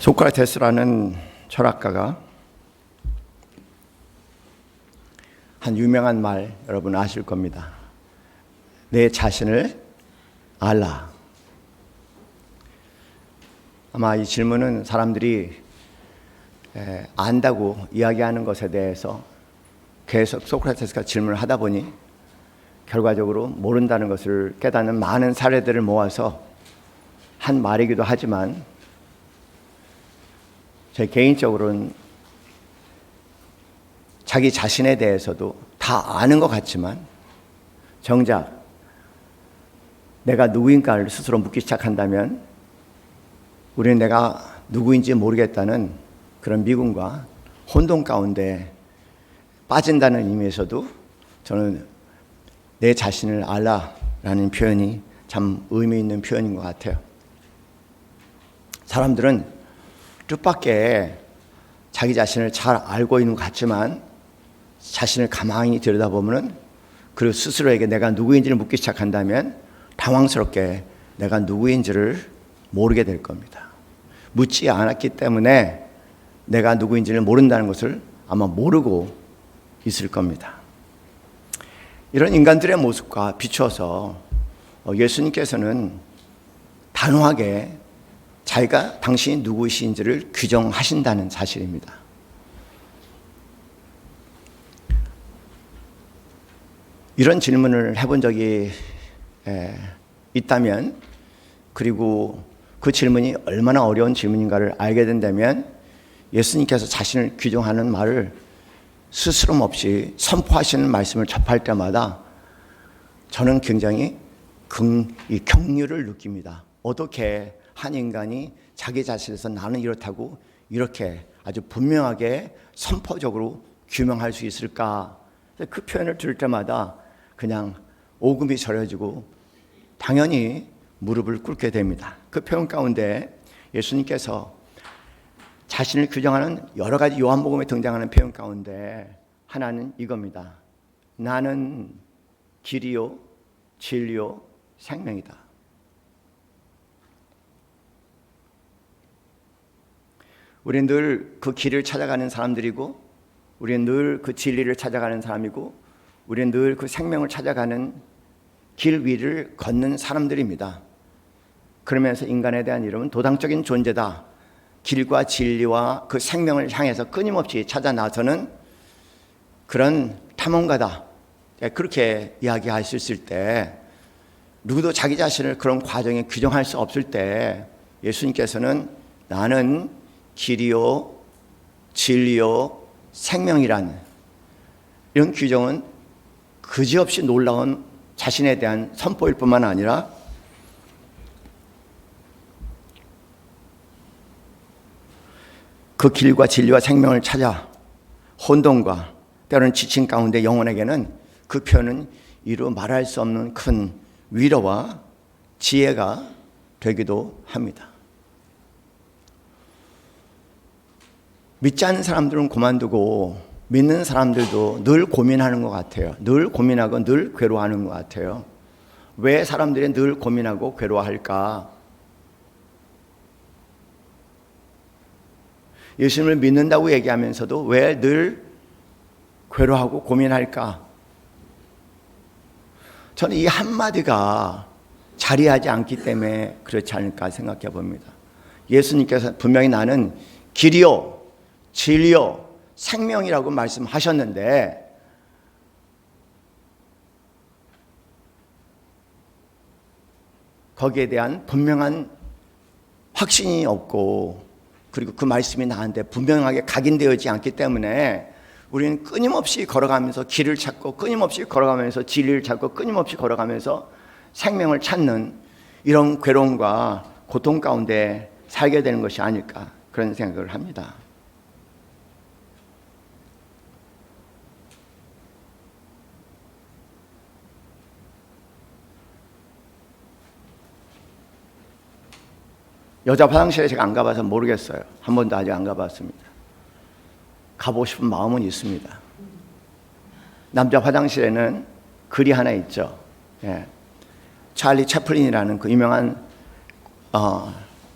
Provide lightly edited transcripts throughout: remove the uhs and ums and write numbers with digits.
소크라테스라는 철학가가 한 유명한 말 여러분 아실 겁니다. 내 자신을 알라. 아마 이 질문은 사람들이 안다고 이야기하는 것에 대해서 계속 소크라테스가 질문을 하다 보니 결과적으로 모른다는 것을 깨닫는 많은 사례들을 모아서 한 말이기도 하지만 제 개인적으로는 자기 자신에 대해서도 다 아는 것 같지만 정작 내가 누구인가를 스스로 묻기 시작한다면 우리는 내가 누구인지 모르겠다는 그런 미궁과 혼돈 가운데 빠진다는 의미에서도 저는 내 자신을 알라라는 표현이 참 의미 있는 표현인 것 같아요. 사람들은 뜻밖의 자기 자신을 잘 알고 있는 것 같지만 자신을 가만히 들여다보면 그리고 스스로에게 내가 누구인지를 묻기 시작한다면 당황스럽게 내가 누구인지를 모르게 될 겁니다. 묻지 않았기 때문에 내가 누구인지를 모른다는 것을 아마 모르고 있을 겁니다. 이런 인간들의 모습과 비추어서 예수님께서는 단호하게 자기가 당신이 누구이신지를 규정하신다는 사실입니다. 이런 질문을 해본 적이 있다면 그리고 그 질문이 얼마나 어려운 질문인가를 알게 된다면 예수님께서 자신을 규정하는 말을 스스럼 없이 선포하시는 말씀을 접할 때마다 저는 굉장히 격려를 느낍니다. 어떻게 한 인간이 자기 자신에서 나는 이렇다고 이렇게 아주 분명하게 선포적으로 규명할 수 있을까? 그 표현을 들을 때마다 그냥 오금이 저려지고 당연히 무릎을 꿇게 됩니다. 그 표현 가운데 예수님께서 자신을 규정하는 여러 가지 요한복음에 등장하는 표현 가운데 하나는 이겁니다. 나는 길이요 진리요 생명이다. 우리는 늘 그 길을 찾아가는 사람들이고 우리는 늘 그 진리를 찾아가는 사람이고 우리는 늘 그 생명을 찾아가는 길 위를 걷는 사람들입니다. 그러면서 인간에 대한 이름은 도당적인 존재다. 길과 진리와 그 생명을 향해서 끊임없이 찾아 나서는 그런 탐험가다. 그렇게 이야기할 수 있을 때 누구도 자기 자신을 그런 과정에 규정할 수 없을 때 예수님께서는 나는 길이요 진리요 생명이란 이런 규정은 그지없이 놀라운 자신에 대한 선포일 뿐만 아니라 그 길과 진리와 생명을 찾아 혼돈과 때로는 지친 가운데 영혼에게는 그 표현은 이루 말할 수 없는 큰 위로와 지혜가 되기도 합니다. 믿지 않는 사람들은 그만두고 믿는 사람들도 늘 고민하는 것 같아요. 늘 고민하고 늘 괴로워하는 것 같아요. 왜 사람들이 늘 고민하고 괴로워할까? 예수님을 믿는다고 얘기하면서도 왜 늘 괴로워하고 고민할까? 저는 이 한마디가 자리하지 않기 때문에 그렇지 않을까 생각해 봅니다. 예수님께서 분명히 나는 길이요 진리요 생명이라고 말씀하셨는데 거기에 대한 분명한 확신이 없고 그리고 그 말씀이 나한테 분명하게 각인되어지지 않기 때문에 우리는 끊임없이 걸어가면서 길을 찾고 끊임없이 걸어가면서 진리를 찾고 끊임없이 걸어가면서 생명을 찾는 이런 괴로움과 고통 가운데 살게 되는 것이 아닐까 그런 생각을 합니다. 여자 화장실에 제가 안 가봐서 모르겠어요. 한 번도 아직 안 가봤습니다. 가보고 싶은 마음은 있습니다. 남자 화장실에는 글이 하나 있죠. 찰리 채플린이라는 그 유명한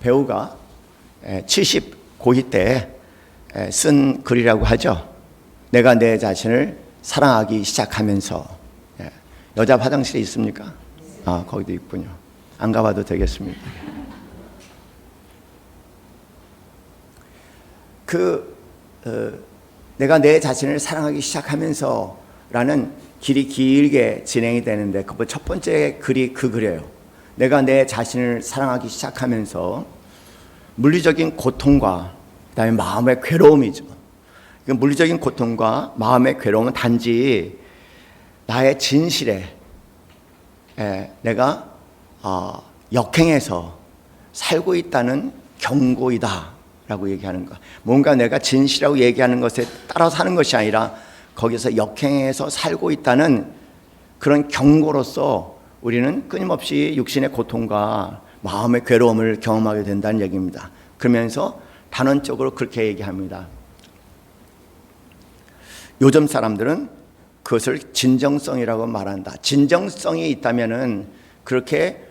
배우가 70고기 때 쓴 글이라고 하죠. 내가 내 자신을 사랑하기 시작하면서. 여자 화장실에 있습니까? 아, 거기도 있군요. 안 가봐도 되겠습니다. 내가 내 자신을 사랑하기 시작하면서 라는 길이 길게 진행이 되는데 그 첫 번째 글이 그 글이에요. 내가 내 자신을 사랑하기 시작하면서 물리적인 고통과 그다음에 마음의 괴로움이죠. 물리적인 고통과 마음의 괴로움은 단지 나의 진실에 내가 역행해서 살고 있다는 경고이다 라고 얘기하는 것. 뭔가 내가 진실이라고 얘기하는 것에 따라 사는 것이 아니라 거기서 역행해서 살고 있다는 그런 경고로서 우리는 끊임없이 육신의 고통과 마음의 괴로움을 경험하게 된다는 얘기입니다. 그러면서 단언적으로 그렇게 얘기합니다. 요즘 사람들은 그것을 진정성이라고 말한다. 진정성이 있다면은 그렇게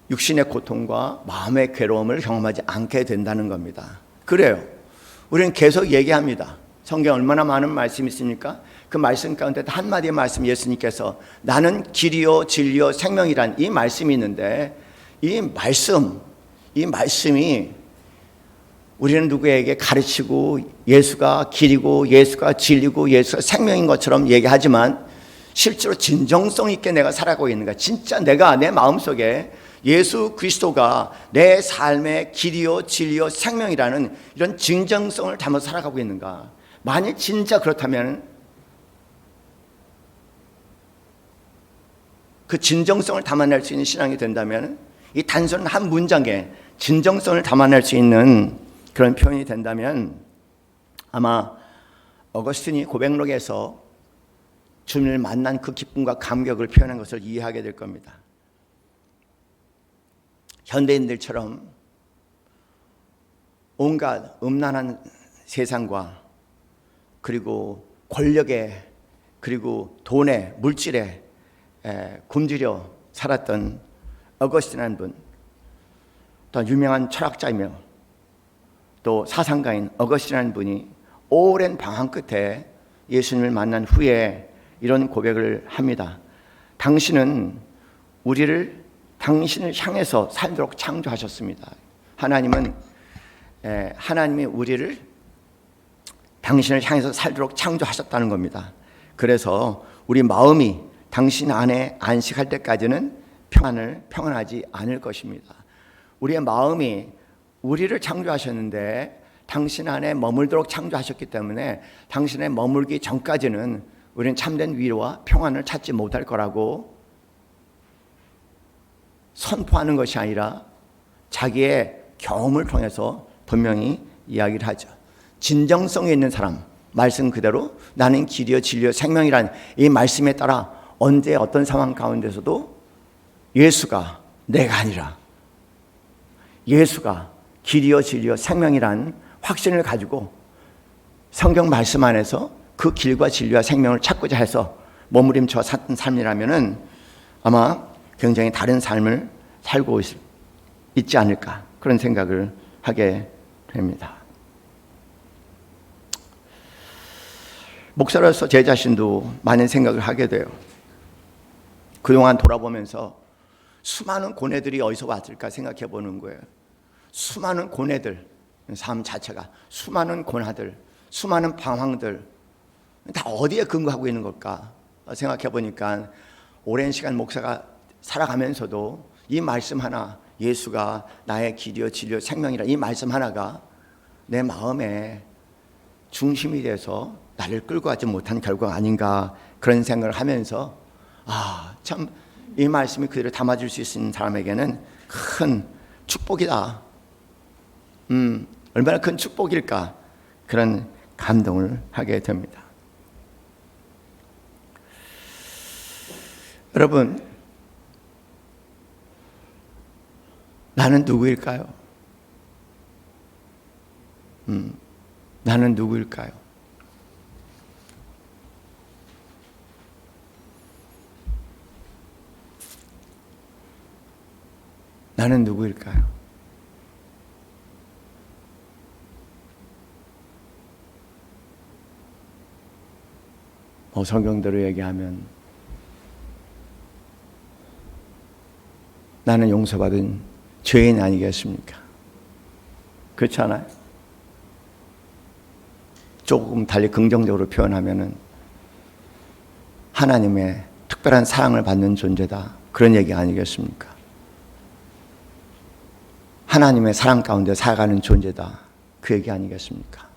육신의 고통과 마음의 괴로움을 경험하지 않게 된다는 겁니다. 그래요. 우리는 계속 얘기합니다. 성경 얼마나 많은 말씀이 있습니까? 그 말씀 가운데 한마디의 말씀 예수님께서 나는 길이요 진리요 생명이란 이 말씀이 있는데 이 말씀이 우리는 누구에게 가르치고 예수가 길이고 예수가 진리고 예수가 생명인 것처럼 얘기하지만 실제로 진정성 있게 내가 살아가고 있는가? 진짜 내가 내 마음속에 예수 그리스도가 내 삶의 길이요 진리요 생명이라는 이런 진정성을 담아 살아가고 있는가? 만일 진짜 그렇다면 그 진정성을 담아낼 수 있는 신앙이 된다면 이 단순한 한 문장에 진정성을 담아낼 수 있는 그런 표현이 된다면 아마 어거스틴이 고백록에서 주님을 만난 그 기쁨과 감격을 표현한 것을 이해하게 될 겁니다. 현대인들처럼 온갖 음란한 세상과 그리고 권력에 그리고 돈에 물질에 굶주려 살았던 어거스틴이라는 분, 또 유명한 철학자이며 또 사상가인 어거스틴이라는 분이 오랜 방황 끝에 예수님을 만난 후에 이런 고백을 합니다. 당신을 향해서 살도록 창조하셨습니다. 하나님이 우리를 당신을 향해서 살도록 창조하셨다는 겁니다. 그래서 우리 마음이 당신 안에 안식할 때까지는 평안하지 않을 것입니다. 우리의 마음이 우리를 창조하셨는데 당신 안에 머물도록 창조하셨기 때문에 당신에 머물기 전까지는 우리는 참된 위로와 평안을 찾지 못할 거라고 선포하는 것이 아니라 자기의 경험을 통해서 분명히 이야기를 하죠. 진정성이 있는 사람, 말씀 그대로 나는 길이요 진리요 생명이라는 이 말씀에 따라 언제 어떤 상황 가운데서도 예수가 내가 아니라 예수가 길이요 진리요 생명이라는 확신을 가지고 성경 말씀 안에서 그 길과 진리와 생명을 찾고자 해서 머무림쳐 산 삶이라면은 아마 굉장히 다른 삶을 살고 있지 않을까 그런 생각을 하게 됩니다. 목사로서 제 자신도 많은 생각을 하게 돼요. 그동안 돌아보면서 수많은 고뇌들이 어디서 왔을까 생각해 보는 거예요. 수많은 고뇌들, 삶 자체가 수많은 고뇌들, 수많은 방황들 다 어디에 근거하고 있는 걸까 생각해 보니까 오랜 시간 목사가 살아가면서도 이 말씀 하나, 예수가 나의 길이요 진리요 생명이라 이 말씀 하나가 내 마음의 중심이 돼서 나를 끌고 가지 못한 결과가 아닌가 그런 생각을 하면서 참 이 말씀이 그대로 담아줄 수 있는 사람에게는 큰 축복이다. 얼마나 큰 축복일까 그런 감동을 하게 됩니다. 여러분, 나는 누구일까요? 나는 누구일까요? 나는 누구일까요? 성경대로 얘기하면 나는 용서받은 죄인 아니겠습니까? 그렇지 않아요? 조금 달리 긍정적으로 표현하면은 하나님의 특별한 사랑을 받는 존재다, 그런 얘기 아니겠습니까? 하나님의 사랑 가운데 살아가는 존재다, 그 얘기 아니겠습니까?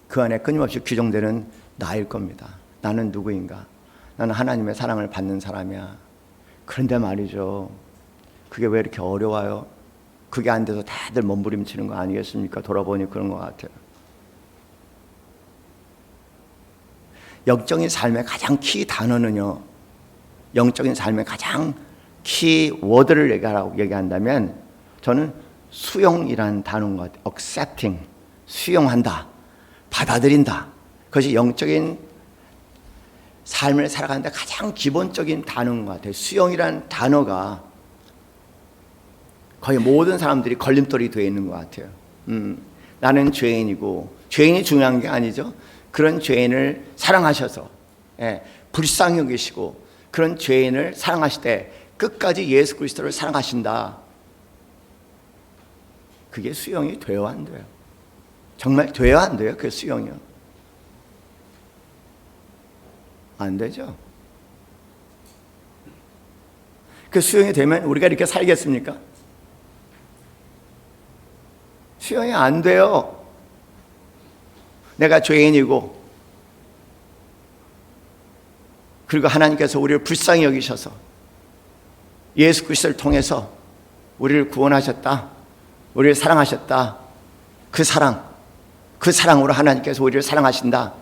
그 안에 끊임없이 규정되는 나일 겁니다. 나는 누구인가? 나는 하나님의 사랑을 받는 사람이야. 그런데 말이죠, 그게 왜 이렇게 어려워요? 그게 안 돼서 다들 몸부림치는 거 아니겠습니까? 돌아보니 그런 것 같아요. 영적인 삶의 가장 키 단어는요, 영적인 삶의 가장 키 워드를 얘기한다면 저는 수용이라는 단어인 것 같아요. accepting, 수용한다, 받아들인다. 그것이 영적인 삶을 살아가는데 가장 기본적인 단어인 것 같아요. 수용이라는 단어가 거의 모든 사람들이 걸림돌이 되어 있는 것 같아요. 나는 죄인이고, 죄인이 중요한 게 아니죠. 그런 죄인을 사랑하셔서, 불쌍히 여기시고 그런 죄인을 사랑하실 때 끝까지 예수 그리스도를 사랑하신다. 그게 수용이 돼요, 안 돼요? 정말 돼요, 안 돼요? 그 수용이요? 안 되죠. 그 수용이 되면 우리가 이렇게 살겠습니까? 수용이 안 돼요. 내가 죄인이고, 그리고 하나님께서 우리를 불쌍히 여기셔서 예수 그리스도를 통해서 우리를 구원하셨다, 우리를 사랑하셨다. 그 사랑으로 하나님께서 우리를 사랑하신다.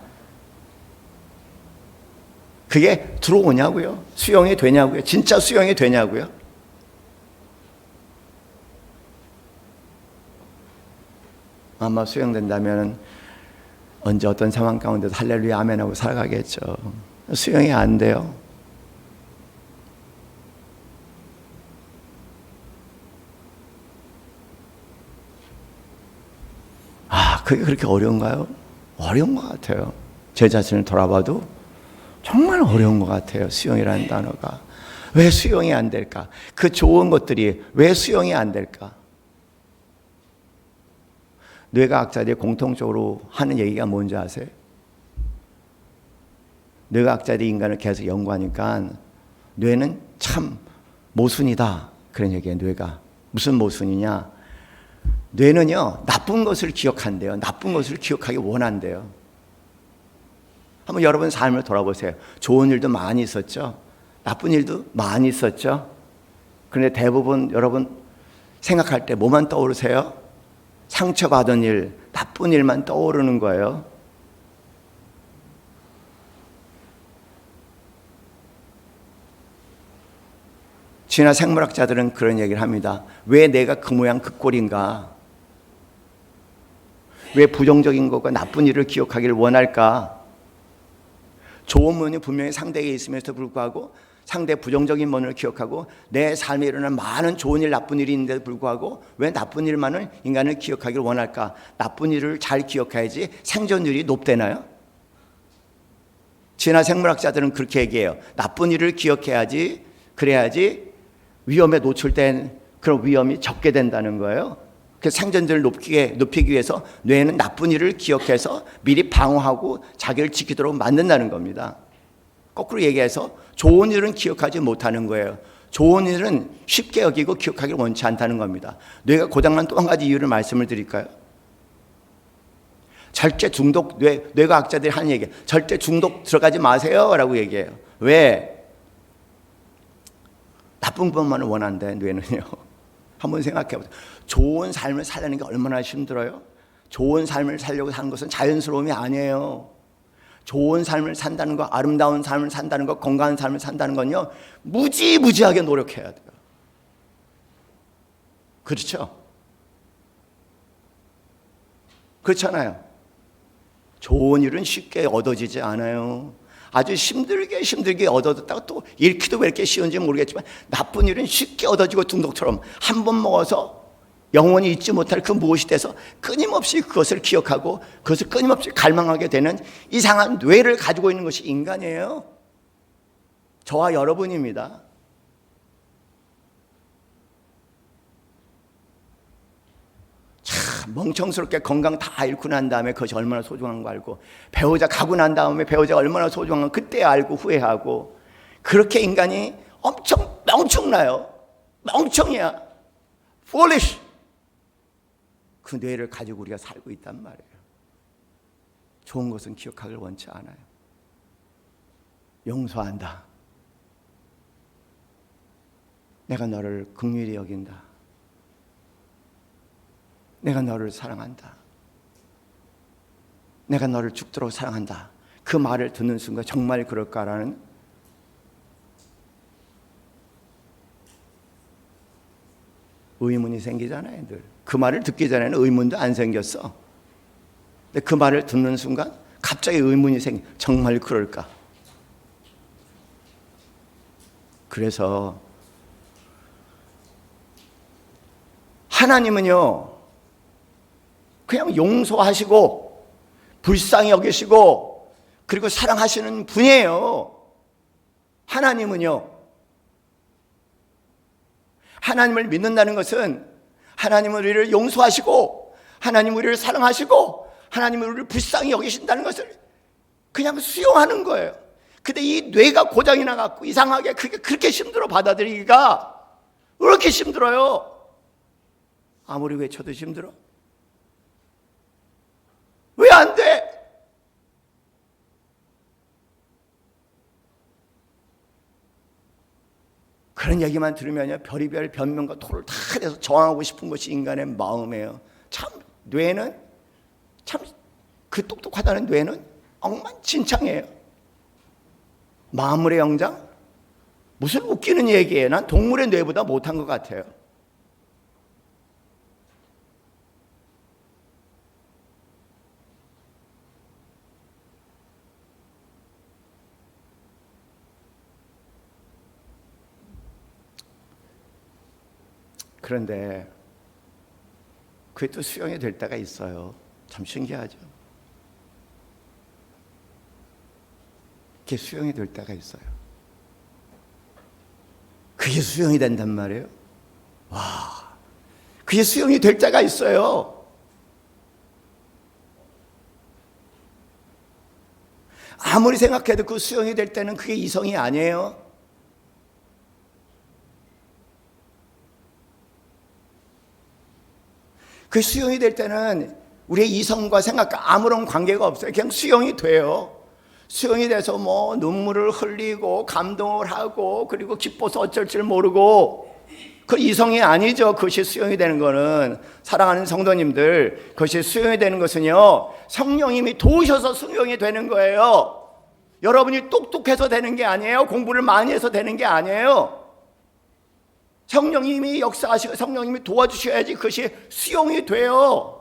그게 들어오냐고요? 수용이 되냐고요? 진짜 수용이 되냐고요? 아마 수용된다면 언제 어떤 상황 가운데도 할렐루야 아멘하고 살아가겠죠. 수용이 안 돼요. 그게 그렇게 어려운가요? 어려운 것 같아요. 제 자신을 돌아봐도 정말 어려운 것 같아요. 수용이라는 단어가. 왜 수용이 안 될까? 그 좋은 것들이 왜 수용이 안 될까? 뇌과학자들이 공통적으로 하는 얘기가 뭔지 아세요? 뇌과학자들이 인간을 계속 연구하니까 뇌는 참 모순이다, 그런 얘기예요. 뇌가 무슨 모순이냐? 뇌는요, 나쁜 것을 기억한대요. 나쁜 것을 기억하기 원한대요. 한번 여러분 삶을 돌아보세요. 좋은 일도 많이 있었죠. 나쁜 일도 많이 있었죠. 그런데 대부분 여러분 생각할 때 뭐만 떠오르세요? 상처받은 일, 나쁜 일만 떠오르는 거예요. 진화 생물학자들은 그런 얘기를 합니다. 왜 내가 그 모양 그 꼴인가? 왜 부정적인 것과 나쁜 일을 기억하기를 원할까? 좋은 면이 분명히 상대에게 있음에도 불구하고 상대 부정적인 면을 기억하고 내 삶에 일어난 많은 좋은 일, 나쁜 일이 있는데도 불구하고 왜 나쁜 일만을 인간을 기억하기를 원할까? 나쁜 일을 잘 기억해야지 생존율이 높대나요? 진화 생물학자들은 그렇게 얘기해요. 나쁜 일을 기억해야지, 그래야지 위험에 노출된 그런 위험이 적게 된다는 거예요. 그 생존율을 높이기 위해서 뇌는 나쁜 일을 기억해서 미리 방어하고 자기를 지키도록 만든다는 겁니다. 거꾸로 얘기해서 좋은 일은 기억하지 못하는 거예요. 좋은 일은 쉽게 여기고 기억하기를 원치 않다는 겁니다. 뇌가 고장난 또 한 가지 이유를 말씀을 드릴까요? 절대 중독, 뇌과학자들이 하는 얘기예요. 절대 중독 들어가지 마세요 라고 얘기해요. 왜? 나쁜 것만을 원한대, 뇌는요. 한번 생각해 보세요. 좋은 삶을 살려는 게 얼마나 힘들어요? 좋은 삶을 살려고 사는 것은 자연스러움이 아니에요. 좋은 삶을 산다는 거, 아름다운 삶을 산다는 거, 건강한 삶을 산다는 건요, 무지무지하게 노력해야 돼요. 그렇죠? 그렇잖아요. 좋은 일은 쉽게 얻어지지 않아요. 아주 힘들게 얻어졌다가 또 잃기도 왜 이렇게 쉬운지 모르겠지만 나쁜 일은 쉽게 얻어지고 중독처럼 한 번 먹어서 영원히 잊지 못할 그 무엇이 돼서 끊임없이 그것을 기억하고 그것을 끊임없이 갈망하게 되는 이상한 뇌를 가지고 있는 것이 인간이에요. 저와 여러분입니다. 참 멍청스럽게 건강 다 잃고 난 다음에 그것이 얼마나 소중한 거 알고, 배우자 가고 난 다음에 배우자가 얼마나 소중한 거 그때 알고 후회하고, 그렇게 인간이 엄청 멍청나요. 멍청이야. foolish. 그 뇌를 가지고 우리가 살고 있단 말이에요. 좋은 것은 기억하길 원치 않아요. 용서한다. 내가 너를 긍휼히 여긴다. 내가 너를 사랑한다. 내가 너를 죽도록 사랑한다. 그 말을 듣는 순간 정말 그럴까라는 의문이 생기잖아요. 늘. 그 말을 듣기 전에는 의문도 안 생겼어. 근데 그 말을 듣는 순간 갑자기 의문이 생겨. 정말 그럴까? 그래서 하나님은요, 그냥 용서하시고 불쌍히 여기시고 그리고 사랑하시는 분이에요. 하나님은요. 하나님을 믿는다는 것은 하나님은 우리를 용서하시고 하나님 우리를 사랑하시고 하나님은 우리를 불쌍히 여기신다는 것을 그냥 수용하는 거예요. 근데 이 뇌가 고장이 나갖고 이상하게 그게 그렇게 힘들어 받아들이기가. 왜 이렇게 힘들어요? 아무리 외쳐도 힘들어? 왜 안 돼? 그런 얘기만 들으면요, 별의별 변명과 토를 다 해서 저항하고 싶은 것이 인간의 마음이에요. 참 뇌는 참 그 똑똑하다는 뇌는 엉망진창이에요. 만물의 영장? 무슨 웃기는 얘기예요. 난 동물의 뇌보다 못한 것 같아요. 그런데 그게 또 수용이 될 때가 있어요. 참 신기하죠. 그게 수용이 될 때가 있어요. 그게 수용이 된단 말이에요. 와, 그게 수용이 될 때가 있어요. 아무리 생각해도 그 수용이 될 때는 그게 이성이 아니에요. 그 수용이 될 때는 우리의 이성과 생각과 아무런 관계가 없어요. 그냥 수용이 돼요. 수용이 돼서 뭐 눈물을 흘리고 감동을 하고 그리고 기뻐서 어쩔 줄 모르고, 그 이성이 아니죠. 그것이 수용이 되는 거는. 사랑하는 성도님들, 그것이 수용이 되는 것은요, 성령님이 도우셔서 수용이 되는 거예요. 여러분이 똑똑해서 되는 게 아니에요. 공부를 많이 해서 되는 게 아니에요. 성령님이 역사하시고 성령님이 도와주셔야지 그것이 수용이 돼요.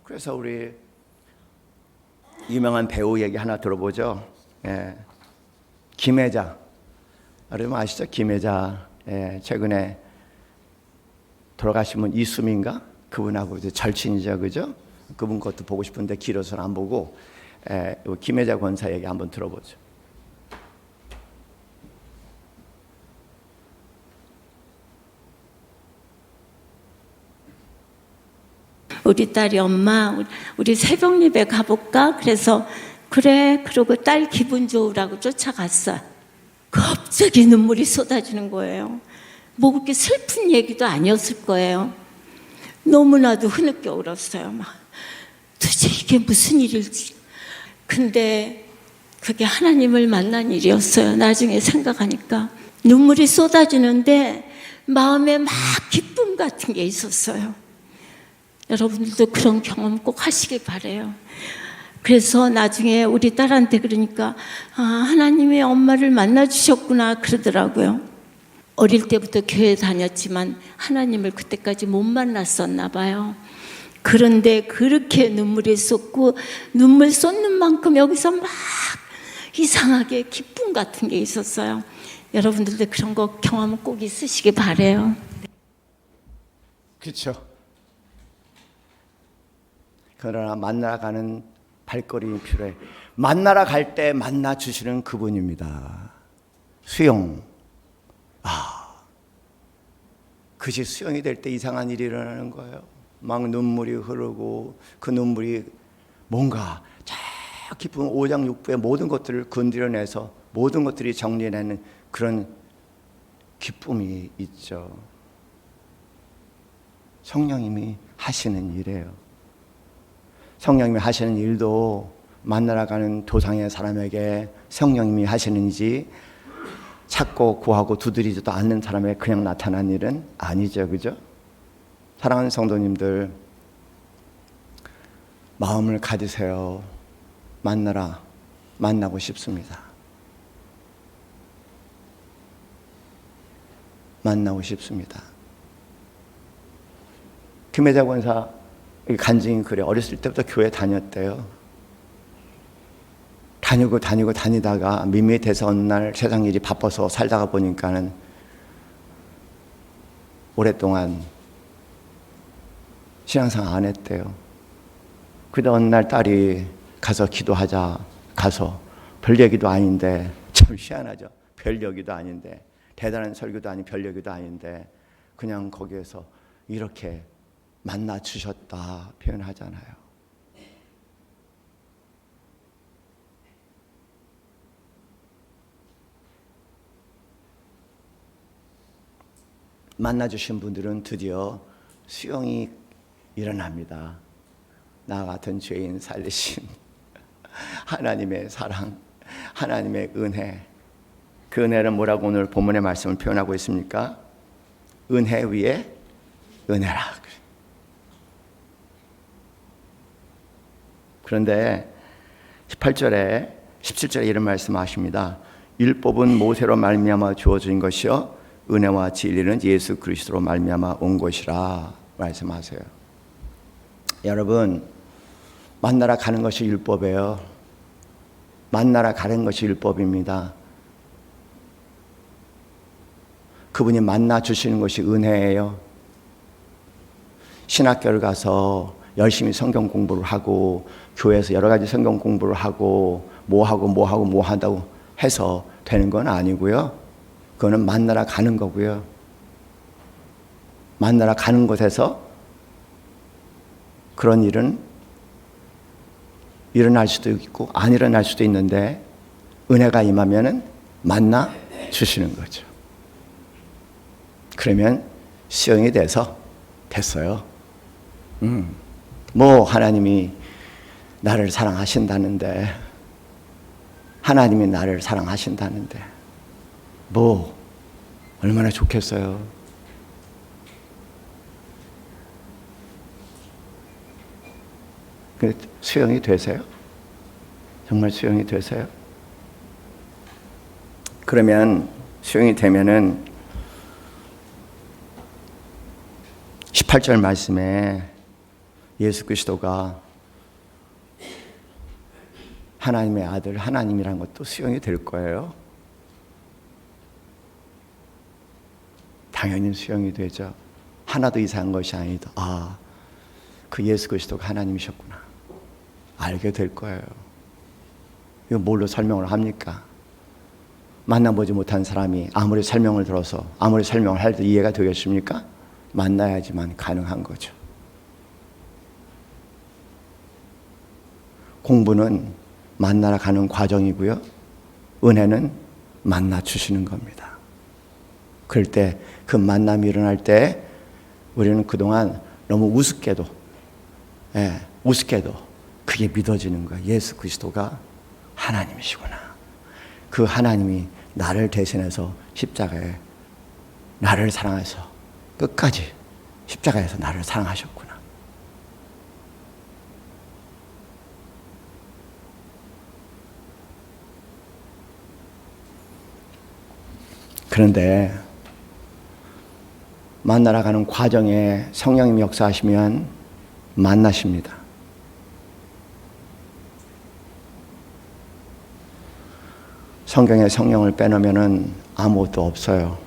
그래서 우리 유명한 배우 얘기 하나 들어보죠. 예. 김혜자. 여러분 아시죠? 김혜자. 예. 최근에 돌아가신 분 이수민가? 그분하고 이제 절친이죠. 그죠? 그분 것도 보고 싶은데 길어서는 안 보고, 김혜자 권사 얘기 한번 들어보죠. 우리 딸이 엄마 우리 새벽 예배 가볼까? 그래서 그래 그러고 딸 기분 좋으라고 쫓아갔어요. 갑자기 눈물이 쏟아지는 거예요. 뭐 그렇게 슬픈 얘기도 아니었을 거예요. 너무나도 흐느껴 울었어요. 막 도대체 이게 무슨 일일지. 근데 그게 하나님을 만난 일이었어요. 나중에 생각하니까 눈물이 쏟아지는데 마음에 막 기쁨 같은 게 있었어요. 여러분들도 그런 경험 꼭 하시길 바래요. 그래서 나중에 우리 딸한테 그러니까 하나님이 엄마를 만나주셨구나 그러더라고요. 어릴 때부터 교회 다녔지만 하나님을 그때까지 못 만났었나 봐요. 그런데 그렇게 눈물이 쏟고 눈물 쏟는 만큼 여기서 막 이상하게 기쁨 같은 게 있었어요. 여러분들도 그런 거 경험 꼭 있으시기 바래요. 그렇죠. 그러나 만나러 가는 발걸음이 필요해. 만나러 갈 때 만나 주시는 그분입니다. 수용. 그것이 수용이 될 때 이상한 일이 일어나는 거예요. 막 눈물이 흐르고 그 눈물이 뭔가 저 깊은 오장육부의 모든 것들을 건드려내서 모든 것들이 정리해내는 그런 기쁨이 있죠. 성령님이 하시는 일이에요. 성령님이 하시는 일도 만나러 가는 도상의 사람에게 성령님이 하시는 일이지 찾고 구하고 두드리지도 않는 사람에게 그냥 나타난 일은 아니죠. 그죠? 사랑하는 성도님들, 마음을 가지세요. 만나고 싶습니다. 만나고 싶습니다. 김혜자 권사 간증이 그래. 어렸을 때부터 교회 다녔대요. 다니다가 밋밋해서 어느 날 세상 일이 바빠서 살다가 보니까는 오랫동안 신앙생활 안 했대요. 그러다 어느 날 딸이 가서 기도하자 가서 별 얘기도 아닌데 참 희한하죠. 별 얘기도 아닌데 대단한 설교도 아닌 별 얘기도 아닌데 그냥 거기에서 이렇게 만나 주셨다 표현하잖아요. 만나주신 분들은 드디어 수용이 일어납니다. 나 같은 죄인 살리신 하나님의 사랑, 하나님의 은혜. 그 은혜는 뭐라고 오늘 본문의 말씀을 표현하고 있습니까? 은혜 위에 은혜라. 그런데 18절에 17절에 이런 말씀하십니다. 율법은 모세로 말미암아 주어진 것이요 은혜와 진리는 예수 그리스도로 말미암아 온 것이라 말씀하세요. 여러분, 만나러 가는 것이 율법이에요. 만나러 가는 것이 율법입니다. 그분이 만나 주시는 것이 은혜예요. 신학교를 가서 열심히 성경 공부를 하고 교회에서 여러 가지 성경 공부를 하고 뭐 한다고 해서 되는 건 아니고요. 그거는 만나러 가는 거고요. 만나러 가는 곳에서 그런 일은 일어날 수도 있고 안 일어날 수도 있는데 은혜가 임하면은 만나 주시는 거죠. 그러면 수용이 됐어요. 뭐 하나님이 나를 사랑하신다는데 하나님이 나를 사랑하신다는데 뭐 얼마나 좋겠어요. 근데 수용이 되세요? 정말 수용이 되세요? 그러면 수용이 되면은 18절 말씀에 예수 그리스도가 하나님의 아들 하나님이라는 것도 수용이 될 거예요. 당연히 수용이 되죠. 하나도 이상한 것이 아니다. 그 예수 그리스도가 하나님이셨구나. 알게 될 거예요. 이거 뭘로 설명을 합니까? 만나보지 못한 사람이 아무리 설명을 들어서 아무리 설명을 해도 이해가 되겠습니까? 만나야지만 가능한 거죠. 공부는 만나러 가는 과정이고요. 은혜는 만나 주시는 겁니다. 그럴 때 그 만남이 일어날 때 우리는 그동안 너무 우습게도 그게 믿어지는 거야. 예수 그리스도가 하나님이시구나. 그 하나님이 나를 대신해서 십자가에 나를 사랑해서 끝까지 십자가에서 나를 사랑하셨구나. 그런데 만나러 가는 과정에 성령님이 역사하시면 만나십니다. 성경에 성령을 빼놓으면은 아무것도 없어요.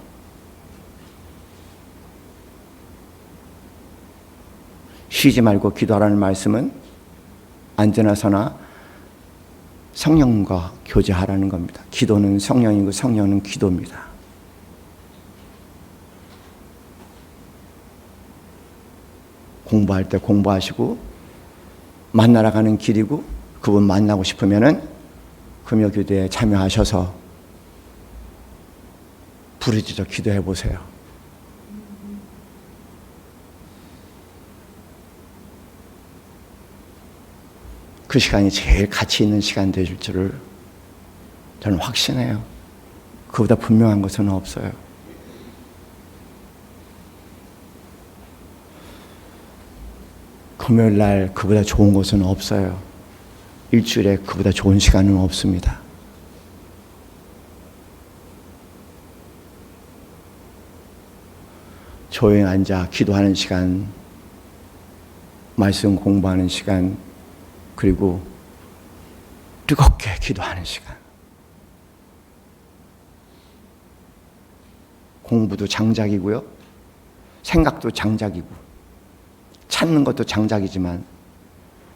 쉬지 말고 기도하라는 말씀은 언제나 서나 성령과 교제하라는 겁니다. 기도는 성령이고 성령은 기도입니다. 공부할 때 공부하시고 만나러 가는 길이고 그분 만나고 싶으면은 금요기도에 참여하셔서 부르짖어 기도해 보세요. 그 시간이 제일 가치 있는 시간 되실 줄을 저는 확신해요. 그보다 분명한 것은 없어요. 금요일 날 그보다 좋은 것은 없어요. 일주일에 그보다 좋은 시간은 없습니다. 조용히 앉아 기도하는 시간, 말씀 공부하는 시간, 그리고 뜨겁게 기도하는 시간. 공부도 장작이고요, 생각도 장작이고, 찾는 것도 장작이지만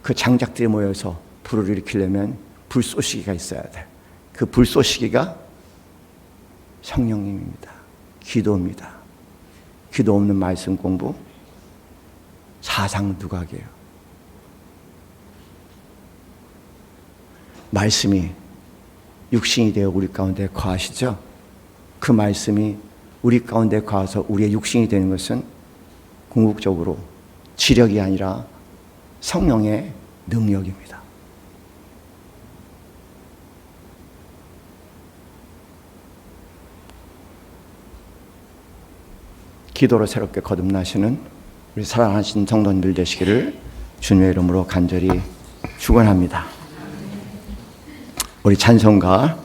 그 장작들이 모여서 불을 일으키려면 불쏘시개가 있어야 돼. 그 불쏘시개가 성령님입니다. 기도입니다. 기도 없는 말씀 공부, 사상 누각이에요. 말씀이 육신이 되어 우리 가운데 거하시죠? 그 말씀이 우리 가운데 거하서 우리의 육신이 되는 것은 궁극적으로 지력이 아니라 성령의 능력입니다. 기도로 새롭게 거듭나시는 우리 사랑하신 성도님들 되시기를 주님의 이름으로 간절히 축원합니다. 우리 찬송가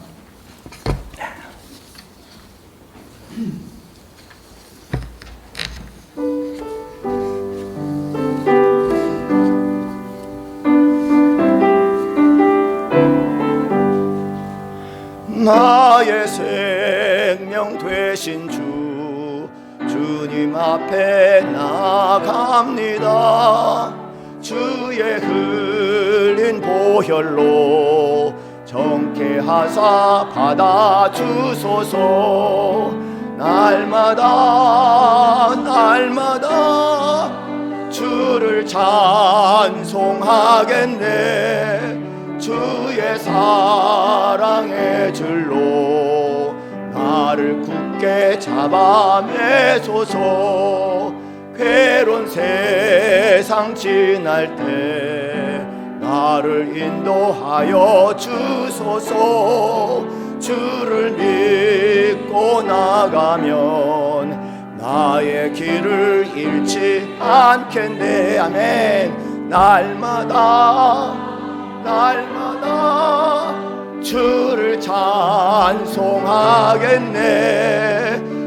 나의 생명 되신 주, 주님 앞에 나갑니다. 주의 흘린 보혈로 정케하사 받아주소서. 날마다 날마다 주를 찬송하겠네. 주의 사랑의 줄로 나를 굳게 잡아매소서. 괴로운 세상 지날 때 나를 인도하여 주소서. 주를 믿고 나가면 나의 길을 잃지 않겠네. 아멘. 날마다 날마다 주를 찬송하겠네.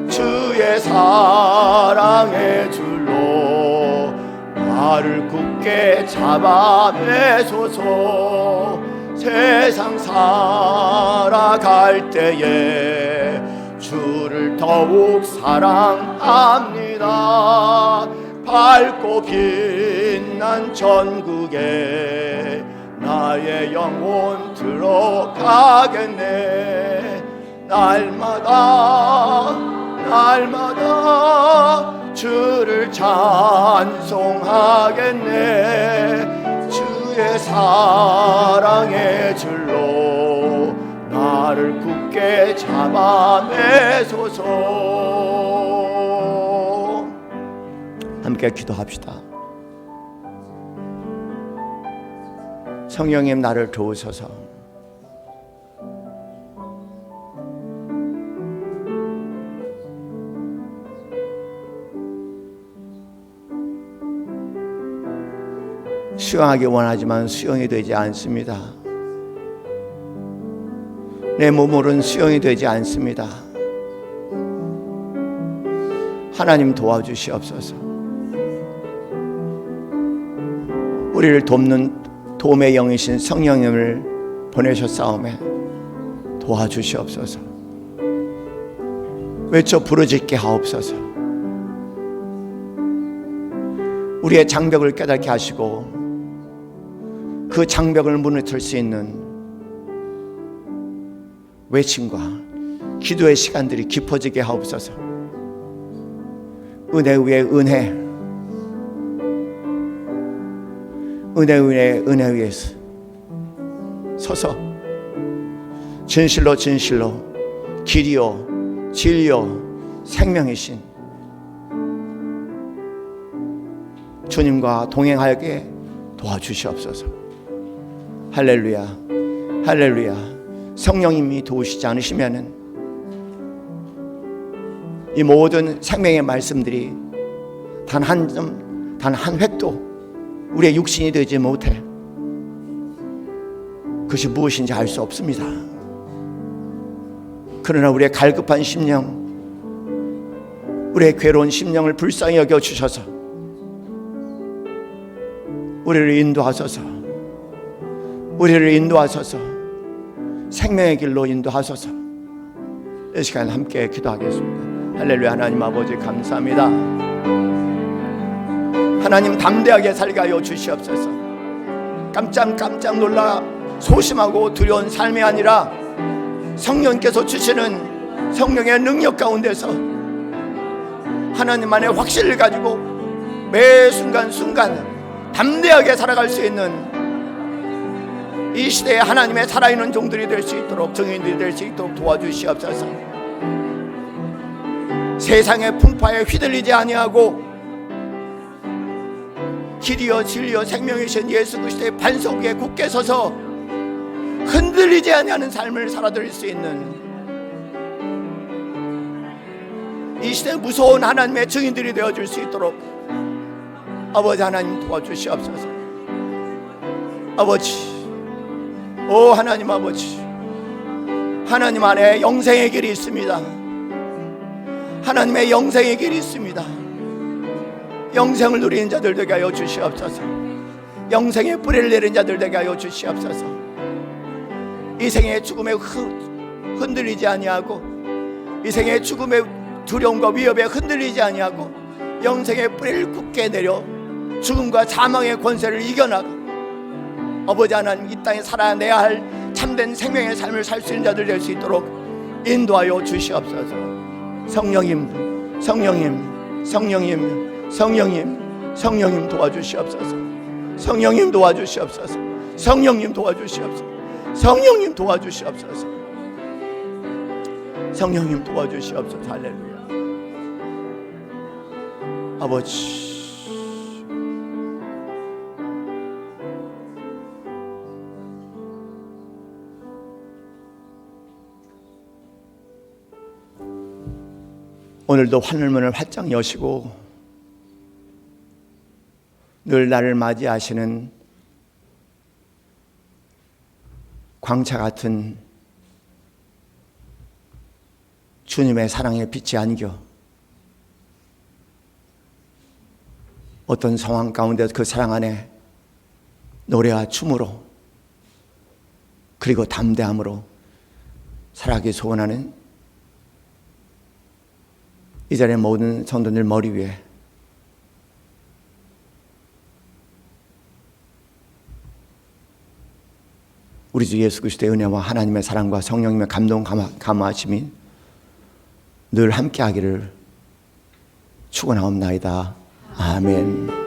주의 사랑의 줄로 나를 굳게 잡아매소서. 세상 살아갈 때에 주를 더욱 사랑합니다. 밝고 빛난 천국에 나의 영혼 들어가겠네. 날마다 날마다 주를 찬송하겠네. 주의 사랑의 줄로 나를 굳게 잡아매소서. 함께 기도합시다. 성령님 나를 도우소서. 수영하기 원하지만 수영이 되지 않습니다. 내 몸으로는 수영이 되지 않습니다. 하나님 도와주시옵소서. 우리를 돕는 도움의 영이신 성령님을 보내셨사오매 도와주시옵소서. 외쳐 부르짖게 하옵소서. 우리의 장벽을 깨닫게 하시고 그 장벽을 무너뜨릴 수 있는 외침과 기도의 시간들이 깊어지게 하옵소서. 은혜 위에 은혜, 은혜 위에 은혜 위에서 서서 진실로 진실로 길이요 진리요 생명이신 주님과 동행하게 도와주시옵소서. 할렐루야, 할렐루야. 성령님이 도우시지 않으시면은 이 모든 생명의 말씀들이 단 한 점, 단 한 획도 우리의 육신이 되지 못해. 그것이 무엇인지 알 수 없습니다. 그러나 우리의 갈급한 심령, 우리의 괴로운 심령을 불쌍히 여겨 주셔서 우리를 인도하소서. 우리를 인도하소서. 생명의 길로 인도하소서. 이 시간 함께 기도하겠습니다. 할렐루야. 하나님 아버지 감사합니다. 하나님 담대하게 살게 하여 주시옵소서. 깜짝 놀라 소심하고 두려운 삶이 아니라 성령께서 주시는 성령의 능력 가운데서 하나님 안에 확신을 가지고 매 순간순간 담대하게 살아갈 수 있는 이 시대에 하나님의 살아있는 종들이 될 수 있도록, 증인들이 될 수 있도록 도와주시옵소서. 세상의 풍파에 휘둘리지 아니하고 길이요 진리요 생명이신 예수 그리스도의 반석 위에 굳게 서서 흔들리지 아니하는 삶을 살아드릴 수 있는 이 시대 무서운 하나님의 증인들이 되어줄 수 있도록 아버지 하나님 도와주시옵소서. 아버지, 오 하나님 아버지, 하나님 안에 영생의 길이 있습니다. 하나님의 영생의 길이 있습니다. 영생을 누리는 자들 되게 하여 주시옵소서. 영생의 뿌리를 내린 자들 되게 하여 주시옵소서. 이 생의 죽음에 흔들리지 아니하고, 이 생의 죽음의 두려움과 위협에 흔들리지 아니하고 영생의 뿌리를 굳게 내려 죽음과 사망의 권세를 이겨나가 아버지 하나님 이 땅에 살아내야 할 참된 생명의 삶을 살 수 있는 자들 될 수 있도록 인도하여 주시옵소서. 성령님, 성령님, 성령님, 성령님, 성령님 도와주시옵소서. 성령님 도와주시옵소서. 성령님 도와주시옵소서. 성령님 도와주시옵소서. 성령님 도와주시옵소서. 할렐루야. 아버지, 오늘도 하늘문을 활짝 여시고 늘 나를 맞이하시는 광차 같은 주님의 사랑의 빛이 안겨 어떤 상황 가운데 그 사랑 안에 노래와 춤으로 그리고 담대함으로 살아가기 소원하는 이 자리의 모든 성도들 머리 위에 우리 주 예수 그리스도의 은혜와 하나님의 사랑과 성령님의 감동 감화하심이 늘 함께하기를 축원하옵나이다. 아멘.